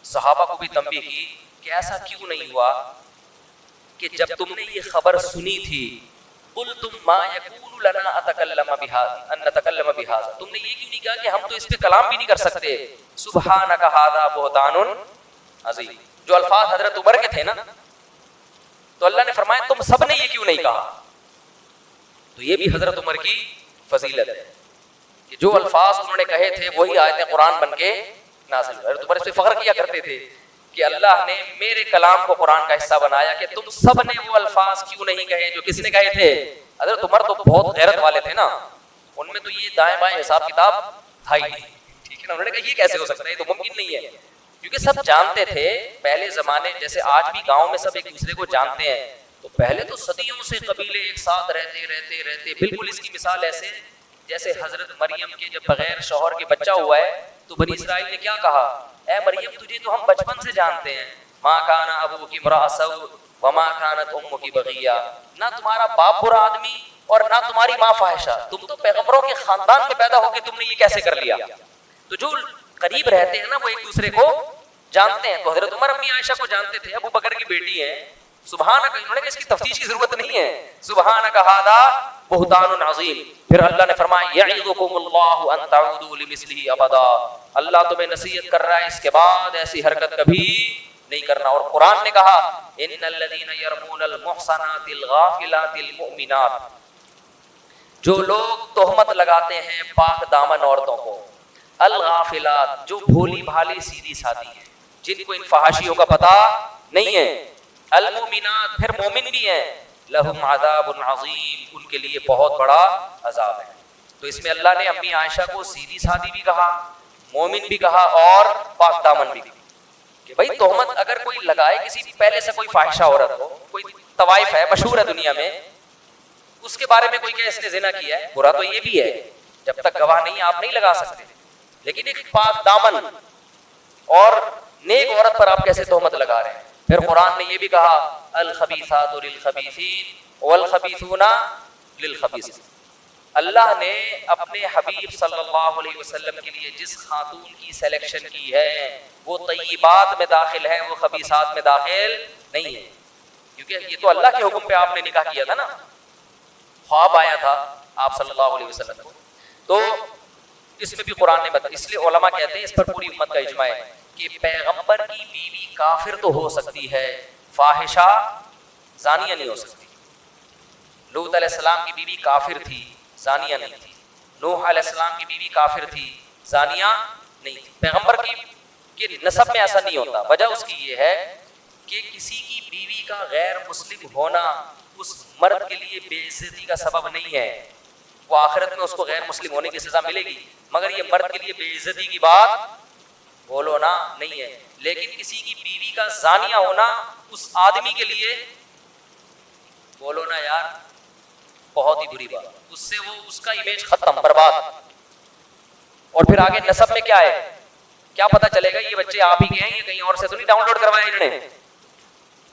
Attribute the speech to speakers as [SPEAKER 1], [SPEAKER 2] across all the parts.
[SPEAKER 1] صحابہ کو بھی تنبیہ کی کہ ایسا کیوں نہیں ہوا کہ جب تم نے یہ خبر سنی تھی قلتم ما یکون لنا ان نتکلم بہذا، تم نے یہ کیوں نہیں کہا کہ ہم تو اس پہ کلام بھی نہیں کر سکتے، سبحانک ھذا بہتان عظیم. جو الفاظ حضرت عمر کے تھے نا، تو اللہ نے فرمایا تم سب نے یہ کیوں نہیں کہا. تو یہ بھی حضرت عمر کی فضیلت ہے کہ جو الفاظ انہوں نے کہے تھے وہی آیتیں قرآن بن کے نازل ہوئی. حضرت عمر اس پہ فخر کیا کرتے تھے کہ اللہ نے میرے کلام کو قرآن کا حصہ بنایا کہ تم سب نے وہ الفاظ کیوں نہیں کہے جو کس نے کہے تھے. حضرت عمر تو بہت غیرت والے تھے نا، ان میں تو یہ دائیں بائیں حساب کتاب تھا ہی نہیں. ٹھیک ہے نا، انہوں نے کہا یہ کیسے ہو سکتا ہے، یہ تو ممکن نہیں ہے. کیونکہ سب جانتے تھے پہلے زمانے، جیسے آج بھی گاؤں میں سب ایک دوسرے کو جانتے ہیں، تو پہلے تو صدیوں سے قبیلے ایک ساتھ رہتے بالکل اس کی مثال ایسے جیسے حضرت مریم کے جب بغیر شوہر کے بچہ ہوا ہے تو بنی اسرائیل نے کیا کہا، اے مریم تجھے تو ہم بچپن سے جانتے ہیں، ما کان ابوکی امرأ سوء وما کانت امکی بغیہ، نہ تمہارا باپ برا آدمی اور نہ تمہاری ماں فاحشہ، تم تو پیغمبروں کے خاندان میں پیدا ہو کے تم نے یہ کیسے کر لیا. تو جو قریب رہتے ہیں نا وہ ایک دوسرے کو جانتے ہیں. تو حضرت عمر امی عائشہ کو جانتے تھے، ابو بکر کی بیٹی ہیں. سبحانک، انہوں نے کہا اس کی تفتیش کی ضرورت نہیں ہے، سبحانک ھذا بہتان عظیم. پھر اللہ نے فرمایا یعظکم اللہ ان تعودوا لمثلہ ابدا، اللہ تمہیں نصیحت کر رہا ہے اس کے بعد ایسی حرکت کبھی نہیں کرنا. اور قرآن نے کہا ان الذین یرمون المحصنات الغافلات المؤمنات، جو لوگ تہمت لگاتے ہیں پاک دامن عورتوں کو، الغافلات جو بھولی بھالی سیدھی سادھی ہیں، جن کو ان فحاشیوں کا پتہ نہیں ہے، المؤمنات پھر مومن بھی ہیں، لہم عذاب عظیم ان کے لیے بہت بڑا عذاب ہے. تو اس میں اللہ نے امی عائشہ کو سیدھی سادھی بھی کہا، مومن بھی کہا اور پاک دامن بھی کہا کہ بھائی تہمت اگر کوئی لگائے کسی پہلے سے کوئی فاحشہ عورت ہو، کوئی طوائف ہے مشہور ہے دنیا میں، اس کے بارے میں کوئی کہ اس نے زنا کیا ہے، برا تو یہ بھی ہے جب تک گواہ نہیں آپ نہیں لگا سکتے، لیکن ایک پاک دامن اور نیک عورت پر آپ کیسے تہمت لگا رہے ہیں. پھر قرآن نے یہ بھی کہا الخبیثات للخبیثین والخبیثون للخبیثین. اللہ نے اپنے حبیب صلی اللہ علیہ وسلم کے لیے جس خاتون کی سلیکشن کی ہے وہ طیبات میں داخل ہے، وہ خبیثات میں داخل نہیں ہے. کیونکہ یہ تو اللہ کے حکم پہ آپ نے نکاح کیا تھا نا، خواب آیا تھا آپ صلی اللہ علیہ وسلم کو، تو اس میں بھی قرآن نے بتایا. اس لیے علماء کہتے ہیں اس پر پوری امت کا اجماع ہے کہ پیغمبر کی بیوی کافر تو ہو سکتی ہے، فاحشہ زانیہ نہیں ہو سکتی. لوط علیہ السلام کی بیوی کافر تھی، زانیہ نہیں تھی. نوح علیہ السلام کی بیوی کافر تھی، زانیہ نہیں تھی. پیغمبر کی نسب میں ایسا نہیں ہوتا. وجہ اس کی یہ ہے کہ کسی کی بیوی کا غیر مسلم ہونا اس مرد کے لیے بے عزتی کا سبب نہیں ہے. وہ آخرت میں اس کو غیر مسلم ہونے کی سزا ملے گی، مگر یہ مرد کے لیے بے عزتی کی بات بولو نا نہیں ہے. لیکن کسی کی بیوی کا زانیہ ہونا اس آدمی کے لیے بولو نا یار بہت ہی بری بات، اس سے وہ اس کا امیج ختم، برباد. اور پھر آگے نسب میں کیا ہے، کیا پتہ چلے گا یہ بچے آپ ہی کے ہیں، یہ کہیں اور سے تو نہیں ڈاؤن لوڈ کروائے انہوں نے،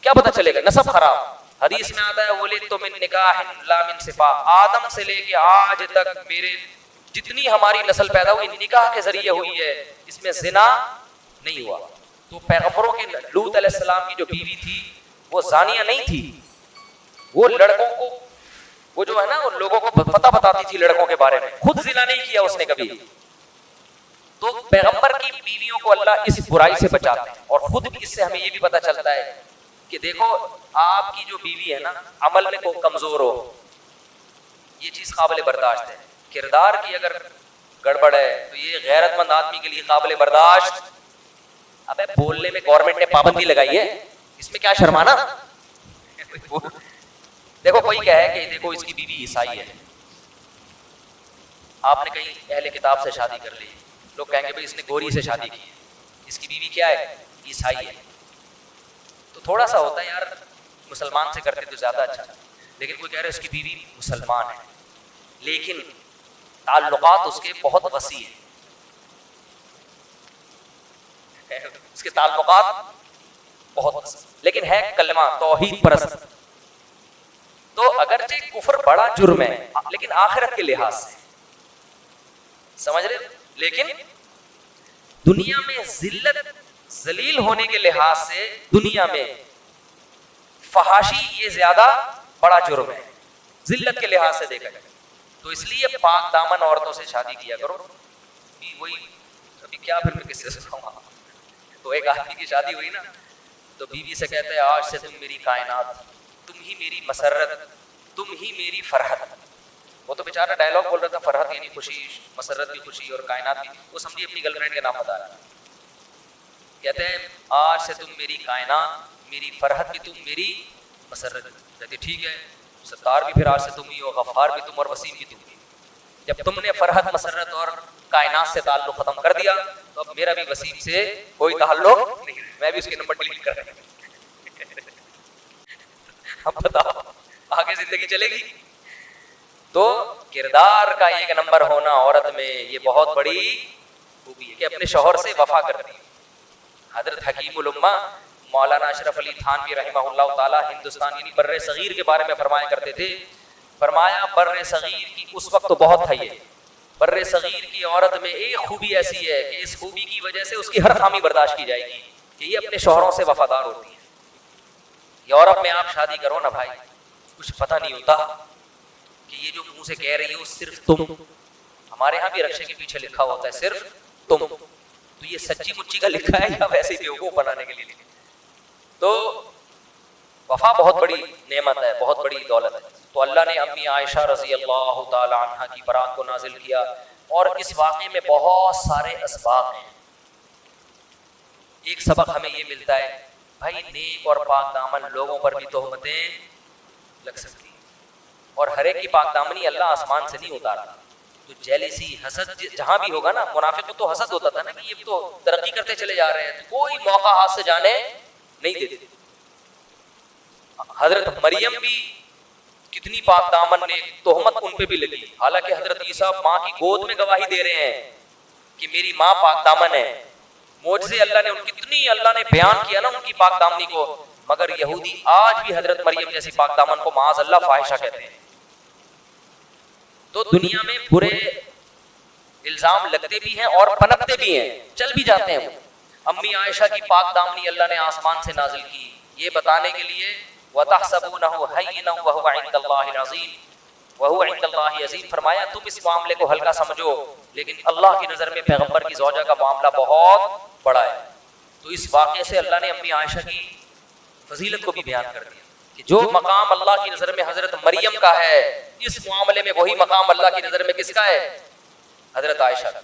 [SPEAKER 1] کیا پتہ چلے گا، نسب خراب. حدیث میں آتا ہے ولدت من نکاح لا من صفا، آدم سے لے کے آج تک میرے جتنی ہماری نسل پیدا ہوئی نکاح کے ذریعے ہوئی ہے، اس میں زنا نہیں ہوا. تو پیغمبروں کے لوط علیہ السلام کی جو بیوی تھی وہ زانیہ نہیں تھی، وہ لڑکوں کو، وہ جو ہے نا وہ لوگوں کو پتہ بتاتی تھی لڑکوں کے بارے میں، خود زنا نہیں کیا اس نے کبھی. تو پیغمبر کی بیویوں کو اللہ اس برائی سے بچاتے ہیں. اور خود بھی اس سے ہمیں یہ بھی پتہ چلتا ہے کہ دیکھو آپ کی جو بیوی ہے نا عمل میں کو کمزور ہو، یہ چیز قابل برداشت ہے. کردار کی اگر گڑبڑ ہے تو یہ غیرت مند آدمی کے لیے قابل برداشت. ابے بولنے میں گورنمنٹ نے پابندی لگائی ہے، اس میں کیا شرمانا. دیکھو کوئی کہے کہ دیکھو اس کی بیوی عیسائی ہے، آپ نے کہیں اہل کتاب سے شادی کر لی، لوگ کہیں گے بھائی اس نے گوری سے شادی کی ہے، اس کی بیوی کیا ہے، عیسائی ہے. تو تھوڑا سا ہوتا ہے یار مسلمان سے کرتے تو زیادہ اچھا. لیکن کوئی کہہ رہا ہے اس کی بیوی مسلمان ہے لیکن تعلقات اس کے بہت وسیع ہیں، اس کے تعلقات بہت وسیع لیکن ہے کلمہ توحید پرست. تو اگرچہ کفر بڑا جرم ہے لیکن آخرت کے لحاظ سے سمجھ رہے، لیکن دنیا میں ذلت ذلیل ہونے کے لحاظ سے دنیا میں فحاشی یہ زیادہ بڑا جرم ہے ذلت کے لحاظ سے دیکھا جائے تو، اس لیے پاک دامن عورتوں سے شادی کیا کرو. وہی ابھی کیا پھر میں کس سے سناؤں. تو ایک آدمی کی شادی ہوئی نا تو بیوی سے کہتے ہیں آج سے تم میری کائنات، تم ہی میری مسرت، تم ہی میری فرحت. وہ تو بیچارہ ڈائلاگ بول رہا تھا، فرحت یعنی خوشی، مسرت بھی خوشی اور کائنات بھی. وہ سمجھیے اپنی گرل فرینڈ کے نام بتا رہا ہے. کہتے ہیں آج سے تم میری کائنات، میری فرحت بھی تم، میری مسرت. کہتے ٹھیک ہے ستار بھی پھر آج سے تم ہی ہو، غفار بھی تم اور وسیم بھی تم ہی. جب تم نے فرحت، مسرت اور کائنات سے تعلق ختم کر دیا تو اب میرا بھی وسیم سے کوئی تعلق نہیں، میں بھی اس کے نمبر ڈیلیٹ کر رہا ہوں. اب بتاؤ آگے زندگی چلے گی. تو کردار کا ایک نمبر ہونا عورت میں یہ بہت بڑی خوبی ہے کہ اپنے شوہر سے وفا کرتی ہے. حضرت حکیم الامہ مولانا اشرف علی تھانوی رحمہ اللہ تعالی ہندوستان یعنی بر صغیر کے بارے میں فرمایا کرتے تھے. فرمایا بر صغیر کی اس وقت تو بہت تھا، یہ بر صغیر کی عورت میں ایک خوبی ایسی ہے کہ اس خوبی کی وجہ سے اس کی ہر خامی برداشت کی جائے گی کہ یہ اپنے شوہروں سے وفادار ہوتی ہے. یورپ میں آپ شادی کرو نا بھائی، کچھ پتہ نہیں ہوتا کہ یہ جو منہ سے کہہ رہی ہو صرف تم، ہمارے ہاں بھی رکشے کے پیچھے لکھا ہوتا ہے صرف تم، تو یہ سچی مچی کا لکھا ہے یا ویسے ہی بیوقوف بنانے کے لیے. تو وفا بہت بڑی نعمت ہے، بہت بڑی دولت ہے. تو اللہ نے امی عائشہ رضی اللہ تعالی عنہ کی برات کو نازل کیا، اور اس واقعے میں بہت سارے اسباب ہیں. ایک سبق ہمیں یہ ملتا ہے بھائی نیک اور پاک دامن لوگوں پر بھی تہمتیں لگ سکتی ہیں، اور ہر ایک کی پاک دامنی اللہ آسمان سے نہیں اتارتا. تو جیلیسی، حسد جہاں بھی ہوگا نا، منافق کو تو حسد ہوتا تھا نا کہ یہ تو ترقی کرتے چلے جا رہے ہیں، کوئی موقع ہاتھ سے جانے نہیں دیتے. حضرت مریم بھی کتنی پاک دامن نے، تہمت ان پہ بھی لگی، حالانکہ حضرت عیسیٰ ماں کی گود میں گواہی دے رہے ہیں کہ میری ماں پاک دامن ہے. معجزے اللہ نے کتنی اللہ نے بیان کیا نا ان کی پاک دامنی کو، مگر یہودی آج بھی حضرت مریم جیسی پاک دامن کو معاذ اللہ فاحشہ کہتے ہیں. تو دنیا میں برے الزام لگتے بھی ہیں اور پنپتے بھی ہیں، چل بھی جاتے ہیں. وہ امی عائشہ کی پاک دامنی اللہ نے آسمان سے نازل کی یہ بتانے کے لیے وَتَحْسَبُونَهُ هَيِّنًا وَهُوَ عِندَ اللَّهِ الْعَظِيمُ وَهُوَ عِندَ اللَّهِ عَظِيمٌ. فرمایا تم اس معاملے کو ہلکا سمجھو، لیکن اللہ کی نظر میں پیغمبر کی زوجہ کا معاملہ بہت بڑا ہے. تو اس واقعے سے اللہ نے امی عائشہ کی فضیلت کو بھی بیان کر دیا کہ جو مقام اللہ کی نظر میں حضرت مریم کا ہے، اس معاملے میں وہی مقام اللہ کی نظر میں کس کا ہے؟ حضرت عائشہ کا.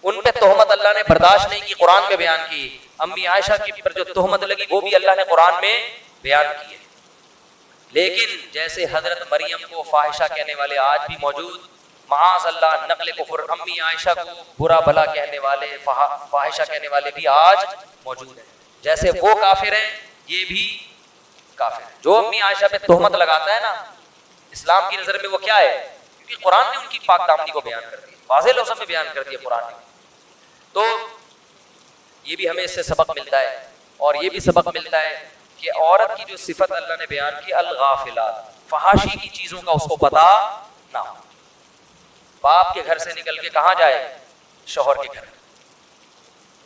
[SPEAKER 1] ان پہ تہمت اللہ نے برداشت نہیں کی، قرآن میں بیان کی. امی عائشہ کی پر جو تہمت لگی وہ بھی اللہ نے قرآن میں بیان کی ہے. لیکن جیسے حضرت مریم کو فاحشہ کہنے والے آج بھی موجود، معاذ اللہ نقل کفر، امی عائشہ کو برا بھلا کہنے والے، فاحشہ کہنے والے بھی آج موجود ہیں. جیسے وہ کافر ہیں یہ بھی کافر ہیں. جو امی عائشہ پہ تہمت لگاتا ہے نا، اسلام کی نظر میں وہ کیا ہے؟ کیونکہ قرآن نے ان کی پاک دامنی کو بیان کر دیا، واضح لفظوں میں بیان کر دیا قرآن نے. تو یہ بھی ہمیں اس سے سبق ملتا ہے، اور یہ بھی سبق ملتا ہے کہ عورت کی جو صفت اللہ نے بیان کی الغافلات، فحاشی کی چیزوں کا اس کو پتہ نہ ہو. باپ کے گھر سے نکل کے کہاں جائے؟ شوہر کے گھر.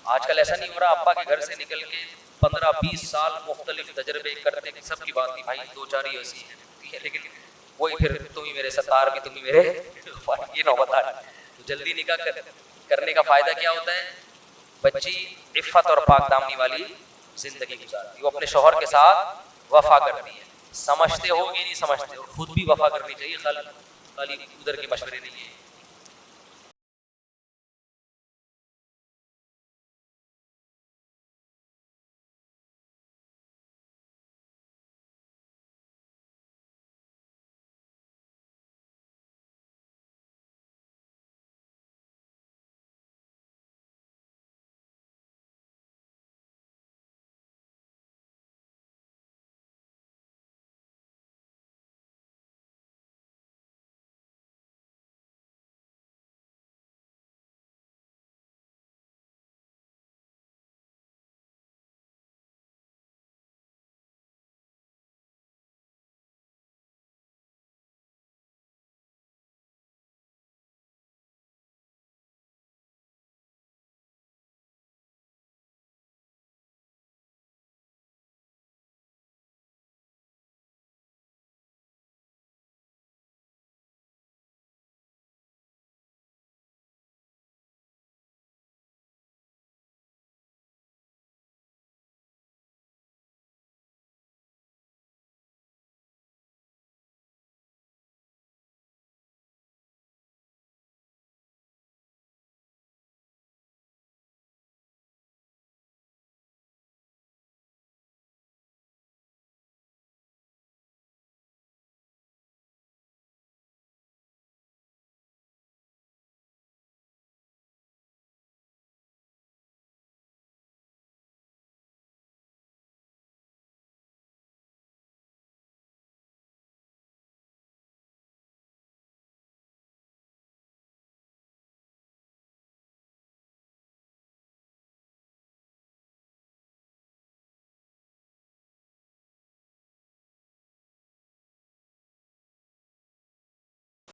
[SPEAKER 1] آج کل ایسا نہیں ہو رہا، ابا کے گھر سے نکل کے 15-20 سال مختلف تجربے کرتے، سب کی بات نہیں بھائی، دو چار ہی ایسی ہیں، لیکن وہی پھر تم ہی میرے ستار بھی، تم ہی میرے یہ نوبت آ رہی. جلدی نکاح کرنے کا فائدہ کیا ہوتا ہے؟ بچی عفت اور پاک دامنی والی زندگی گزارتی، وہ اپنے شوہر کے ساتھ وفا کرتی ہے. سمجھتے ہو کہ نہیں سمجھتے ہو، خود بھی وفا کرنی چاہیے، خالی ادھر کے مشورے نہیں ہے.